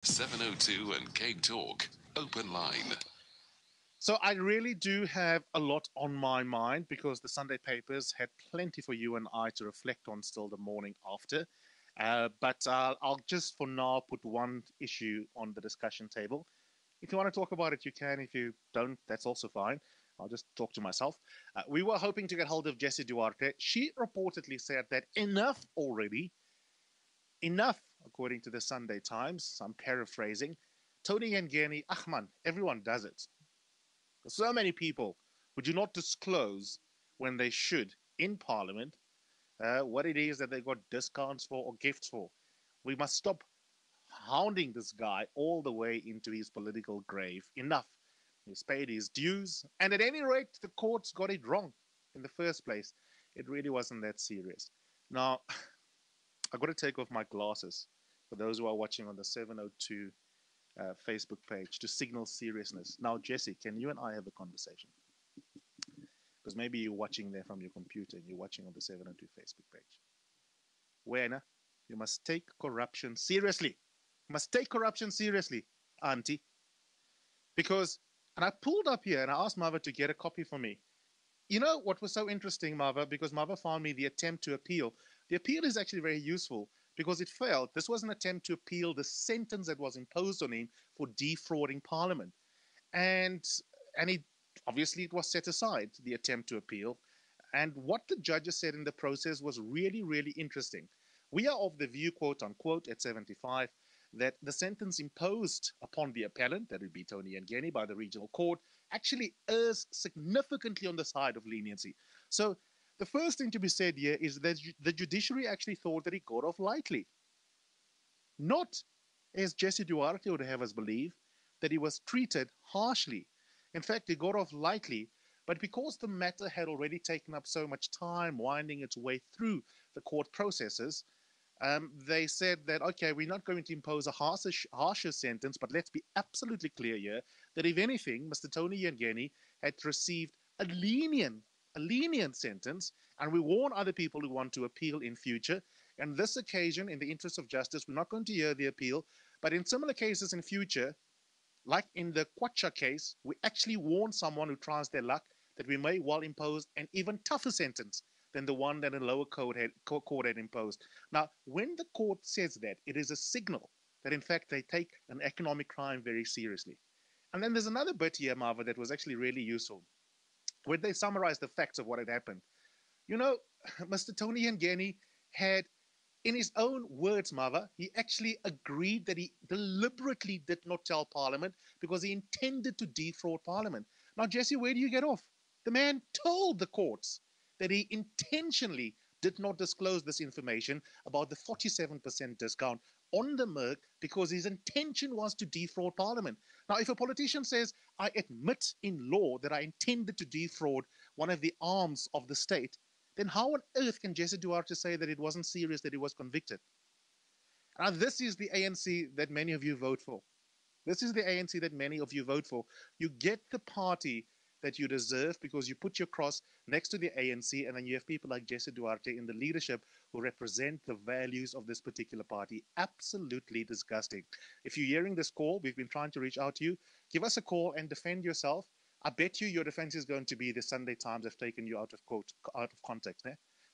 702 and Cape Talk. Open line. So I really do have a lot on my mind because the Sunday papers had plenty for you and I to reflect on still the morning after. But I'll just for now put one issue on the discussion table. If you want to talk about it, you can. If you don't, that's also fine. I'll just talk to myself. We were hoping to get hold of Jessie Duarte. She reportedly said that enough already, enough, according to the Sunday Times. I'm paraphrasing. Tony Yengeni, Ahman, everyone does it. So many people who do not disclose when they should in Parliament what it is that they got discounts for or gifts for. We must stop hounding this guy all the way into his political grave. Enough. He's paid his dues, and at any rate, the courts got it wrong in the first place. It really wasn't that serious. Now, I've got to take off my glasses for those who are watching on the 702 Facebook page to signal seriousness. Now, Jessie, can you and I have a conversation? Because maybe you're watching there from your computer and you're watching on the 702 Facebook page. Wena, you must take corruption seriously. You must take corruption seriously, auntie. Because, and I pulled up here and I asked Mava to get a copy for me. You know what was so interesting, Mava? Because Mava found me the attempt to appeal. The appeal is actually very useful because it failed. This was an attempt to appeal the sentence that was imposed on him for defrauding Parliament. And he obviously it was set aside, the attempt to appeal. And what the judges said in the process was really, really interesting. We are of the view, quote unquote, at 75, that the sentence imposed upon the appellant, that would be Tony Yengeni, by the regional court, actually errs significantly on the side of leniency. So the first thing to be said here is that the judiciary actually thought that he got off lightly. Not, as Jessie Duarte would have us believe, that he was treated harshly. In fact, he got off lightly, but because the matter had already taken up so much time winding its way through the court processes, they said that, okay, we're not going to impose a harsher sentence, but let's be absolutely clear here that if anything, Mr. Tony Yengeni had received a lenient sentence, and we warn other people who want to appeal in future. And this occasion, in the interest of justice, we're not going to hear the appeal, but in similar cases in future, like in the Kwacha case, we actually warn someone who tries their luck that we may well impose an even tougher sentence than the one that a lower court had imposed. Now, when the court says that, it is a signal that, in fact, they take an economic crime very seriously. And then there's another bit here, Marva, that was actually really useful, where they summarize the facts of what had happened. You know, Mr. Tony Yengeni had, in his own words, Marva, he actually agreed that he deliberately did not tell Parliament because he intended to defraud Parliament. Now, Jessie, where do you get off? The man told the courts that he intentionally did not disclose this information about the 47% discount on the Merc because his intention was to defraud Parliament. Now, if a politician says, I admit in law that I intended to defraud one of the arms of the state, then how on earth can Jessie Duarte say that it wasn't serious, that he was convicted? Now, this is the ANC that many of you vote for. This is the ANC that many of you vote for. You get the party that you deserve because you put your cross next to the ANC, and then you have people like Jessie Duarte in the leadership who represent the values of this particular party. Absolutely disgusting. If you're hearing this call, we've been trying to reach out to you. Give us a call and defend yourself. I bet you your defense is going to be the Sunday Times have taken you out of context.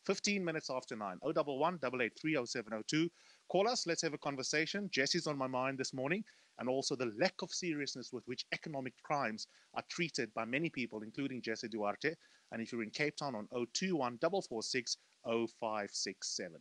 15 minutes after 9. 011 883 0702. Call us. Let's have a conversation. Jessie's on my mind this morning, and also the lack of seriousness with which economic crimes are treated by many people, including Jessie Duarte. And if you're in Cape Town, on 021 446 0567.